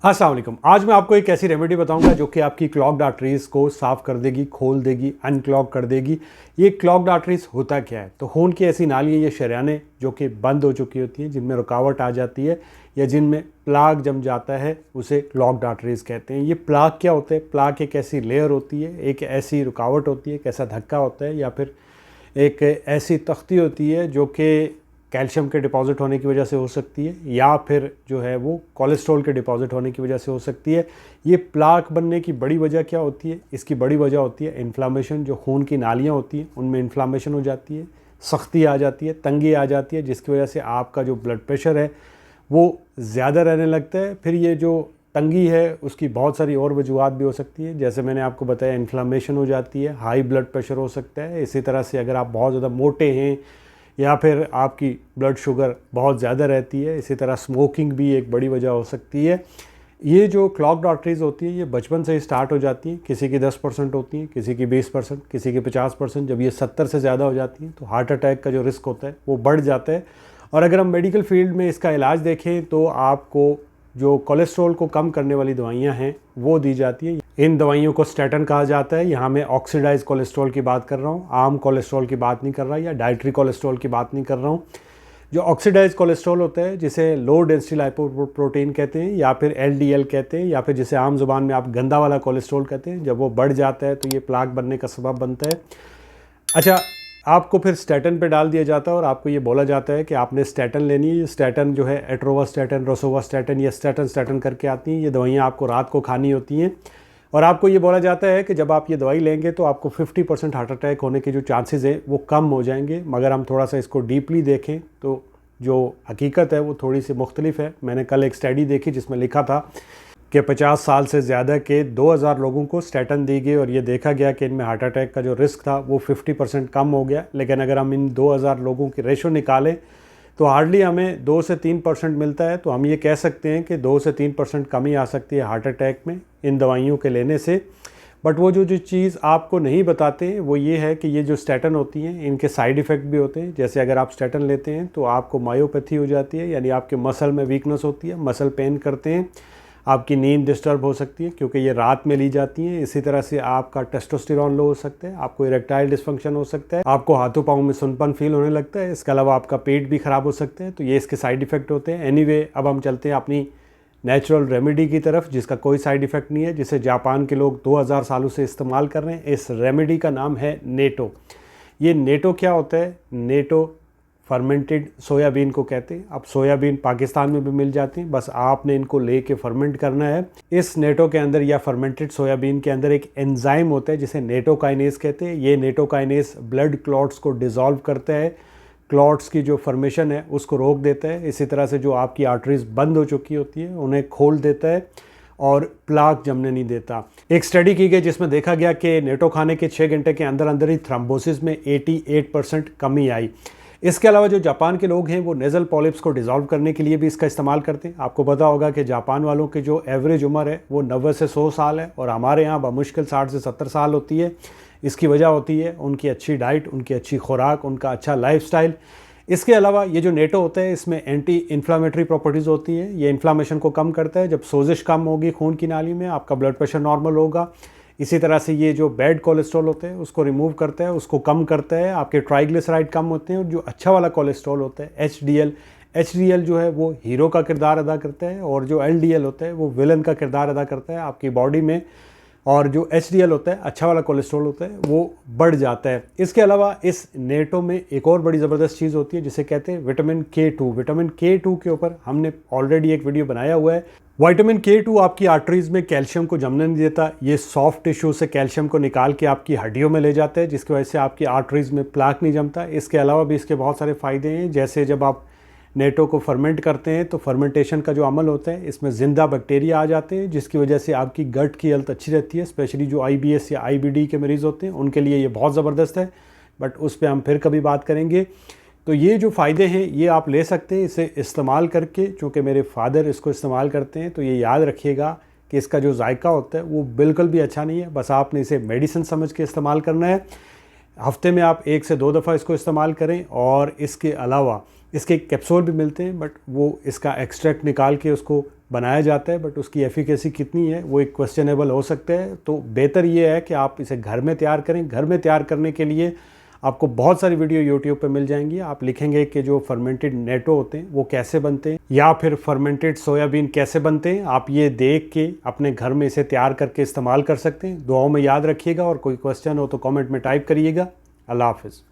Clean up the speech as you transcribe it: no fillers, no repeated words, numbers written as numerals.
अस्सलाम वालेकुम। आज मैं आपको एक ऐसी रेमेडी बताऊंगा जो कि आपकी क्लॉग्ड आर्टरीज़ को साफ़ कर देगी, खोल देगी, अनक्लॉग कर देगी। ये क्लॉग्ड आर्टरीज़ होता क्या है? तो खून की ऐसी नालियाँ या शरेयानें जो कि बंद हो चुकी होती हैं, जिनमें रुकावट आ जाती है या जिनमें प्लाक जम जाता है, उसे क्लॉग्ड आर्टरीज़ कहते हैं। ये प्लाक क्या होते हैं? प्लाक एक ऐसी लेयर होती है, एक ऐसी रुकावट होती है, एक ऐसा धक्का होता है या फिर एक ऐसी तख्ती होती है जो कि कैल्शियम के डिपॉज़िट होने की वजह से हो सकती है या फिर जो है वो कोलेस्ट्रॉल के डिपॉज़िट होने की वजह से हो सकती है। ये प्लाक बनने की बड़ी वजह क्या होती है? इसकी बड़ी वजह होती है इन्फ्लामेशन। जो खून की नालियाँ होती हैं उनमें इन्फ्लामेशन हो जाती है, सख्ती आ जाती है, तंगी आ जाती है, जिसकी वजह से आपका जो ब्लड प्रेशर है वो ज़्यादा रहने लगता है। फिर ये जो तंगी है उसकी बहुत सारी और वजूहत भी हो सकती है, जैसे मैंने आपको बताया इन्फ्लामेशन हो जाती है, हाई ब्लड प्रेशर हो सकता है। इसी तरह से अगर आप बहुत ज़्यादा मोटे हैं या फिर आपकी ब्लड शुगर बहुत ज़्यादा रहती है, इसी तरह स्मोकिंग भी एक बड़ी वजह हो सकती है। ये जो क्लॉग्ड आर्टरीज़ होती है ये बचपन से ही स्टार्ट हो जाती हैं। किसी की 10% होती हैं, किसी की 20%, किसी की 50%। जब ये 70 से ज़्यादा हो जाती हैं तो हार्ट अटैक का जो रिस्क होता है वो बढ़ जाता है। और अगर हम मेडिकल फील्ड में इसका इलाज देखें तो आपको जो कोलेस्ट्रॉल को कम करने वाली दवाइयाँ हैं वो दी जाती हैं। इन दवाइयों को स्टैटिन कहा जाता है। यहाँ मैं ऑक्सीडाइज कोलेस्ट्रॉल की बात कर रहा हूँ, आम कोलेस्ट्रॉल की बात नहीं कर रहा या डाइटरी कोलेस्ट्रॉल की बात नहीं कर रहा हूँ। जो ऑक्सीडाइज कोलेस्ट्रॉल होता है, जिसे लो डेंसिटी लाइपोप्रोटीन कहते हैं या फिर एलडीएल कहते हैं या फिर जिसे आम जुबान में आप गंदा वाला कोलेस्ट्रॉल कहते हैं, जब वो बढ़ जाता है तो ये प्लाक बनने का सबब बनता है। अच्छा, आपको फिर स्टैटिन पे डाल दिया जाता है और आपको ये बोला जाता है कि आपने स्टैटिन लेनी है। ये स्टैटिन जो है एट्रोवास्टैटिन, रोसोवास्टैटिन या स्टैटिन करके आती हैं। ये दवाइयाँ आपको रात को खानी होती हैं और आपको ये बोला जाता है कि जब आप ये दवाई लेंगे तो आपको 50% हार्ट अटैक होने के जो चांसेस हैं वो कम हो जाएंगे। मगर हम थोड़ा सा इसको डीपली देखें तो जो हकीकत है वो थोड़ी सी मुख्तलिफ है। मैंने कल एक स्टडी देखी जिसमें लिखा था कि 50 साल से ज़्यादा के 2000 लोगों को स्टैटिन दी गई और ये देखा गया कि इनमें हार्ट अटैक का जो रिस्क था वो 50% कम हो गया। लेकिन अगर हम इन 2000 लोगों की रेशो निकालें तो हार्डली हमें 2 से 3% मिलता है। तो हम ये कह सकते हैं कि 2 से 3% कमी आ सकती है हार्ट अटैक में इन दवाइयों के लेने से। बट वो जो चीज़ आपको नहीं बताते हैं वो ये है कि ये जो स्टैटिन होती हैं इनके साइड इफ़ेक्ट भी होते हैं। जैसे अगर आप स्टैटिन लेते हैं तो आपको मायोपैथी हो जाती है, यानी आपके मसल में वीकनेस होती है, मसल पेन करते हैं, आपकी नींद डिस्टर्ब हो सकती है क्योंकि ये रात में ली जाती हैं। इसी तरह से आपका टेस्टोस्टेरोन लो हो सकता है, आपको इरेक्टाइल डिस्फंक्शन हो सकता है, आपको हाथों पाँव में सुनपन फील होने लगता है। इसके अलावा आपका पेट भी ख़राब हो सकता है। तो ये इसके साइड इफ़ेक्ट होते हैं। एनीवे, अब हम चलते हैं अपनी नेचुरल रेमेडी की तरफ जिसका कोई साइड इफ़ेक्ट नहीं है, जिसे जापान के लोग 2000 सालों से इस्तेमाल कर रहे हैं। इस रेमेडी का नाम है नेटो। ये नेटो क्या होता है? नेटो फर्मेंटेड सोयाबीन को कहते हैं। अब सोयाबीन पाकिस्तान में भी मिल जाती हैं, बस आपने इनको लेके फर्मेंट करना है। इस नेटो के अंदर या फर्मेंटेड सोयाबीन के अंदर एक एंजाइम होता है जिसे नेटोकाइनेज कहते हैं। ये नेटोकाइनेज ब्लड क्लॉट्स को डिज़ोल्व करता है, क्लॉट्स की जो फॉर्मेशन है उसको रोक देता है। इसी तरह से जो आपकी आर्टरीज बंद हो चुकी होती है उन्हें खोल देता है और प्लाक जमने नहीं देता। एक स्टडी की गई जिसमें देखा गया कि नेटो खाने के 6 घंटे के अंदर अंदर ही थ्रोम्बोसिस में 88% कमी आई। इसके अलावा जो जापान के लोग हैं वो नेज़ल पॉलिप्स को डिज़ोल्व करने के लिए भी इसका इस्तेमाल करते हैं। आपको पता होगा कि जापान वालों की जो एवरेज उम्र है वो 90 से 100 साल है और हमारे यहाँ बमुश्किल 60 से 70 साल होती है। इसकी वजह होती है उनकी अच्छी डाइट, उनकी अच्छी खुराक, उनका अच्छा लाइफस्टाइल। इसके अलावा ये जो नेटो होता है इसमें एंटी इन्फ्लामेटरी प्रॉपर्टीज़ होती है। ये इन्फ्लामेशन को कम करता है। जब सोजिश कम होगी खून की नाली में, आपका ब्लड प्रेशर नॉर्मल होगा। इसी तरह से ये जो बैड कोलेस्ट्रॉल होते हैं उसको रिमूव करता है, उसको कम करता है। आपके ट्राइग्लिसराइड कम होते हैं और जो अच्छा वाला कोलेस्ट्रॉल होता है एचडीएल जो है वो हीरो का किरदार अदा करता है और जो एलडीएल होता है वो विलन का किरदार अदा करता है आपकी बॉडी में। और जो एचडीएल होता है, अच्छा वाला कोलेस्ट्रॉल होता है, वो बढ़ जाता है। इसके अलावा इस नेटो में एक और बड़ी ज़बरदस्त चीज़ होती है जिसे कहते हैं विटामिन K2। विटामिन K2 के ऊपर हमने ऑलरेडी एक वीडियो बनाया हुआ है। विटामिन K2 आपकी आर्टरीज में कैल्शियम को जमने नहीं देता। ये सॉफ्ट टिश्यू से कैल्शियम को निकाल के आपकी हड्डियों में ले जाता है, जिसकी वजह से आपकी आर्टरीज में प्लाक नहीं जमता। इसके अलावा भी इसके बहुत सारे फ़ायदे हैं। जैसे जब आप नेटो को फर्मेंट करते हैं तो फर्मेंटेशन का जो अमल होता है इसमें ज़िंदा बैक्टीरिया आ जाते हैं, जिसकी वजह से आपकी गट की हेल्थ अच्छी रहती है। स्पेशली जो IBS या IBD के मरीज़ होते हैं उनके लिए ये बहुत ज़बरदस्त है, बट उस पर हम फिर कभी बात करेंगे। तो ये जो फ़ायदे हैं ये आप ले सकते हैं इसे इस्तेमाल करके। चूँकि मेरे फादर इसको इस्तेमाल करते हैं तो ये याद रखिएगा कि इसका जो जायका होता है वो बिल्कुल भी अच्छा नहीं है। बस आपने इसे मेडिसिन समझ के इस्तेमाल करना है। हफ्ते में आप 1 से 2 दफ़ा इसको इस्तेमाल करें। और इसके अलावा इसके कैप्सूल भी मिलते हैं, बट वो इसका एक्सट्रैक्ट निकाल के उसको बनाया जाता है, बट उसकी एफिकेसी कितनी है वो एक क्वेश्चनेबल हो सकता है। तो बेहतर ये है कि आप इसे घर में तैयार करें। घर में तैयार करने के लिए आपको बहुत सारी वीडियो यूट्यूब पे मिल जाएंगी। आप लिखेंगे कि जो फर्मेंटेड नेटो होते हैं वो कैसे बनते हैं या फिर फर्मेंटेड सोयाबीन कैसे बनते हैं, आप ये देख के अपने घर में इसे तैयार करके इस्तेमाल कर सकते हैं। दुआओं में याद रखिएगा और कोई क्वेश्चन हो तो कमेंट में टाइप करिएगा। अल्लाह हाफिज़।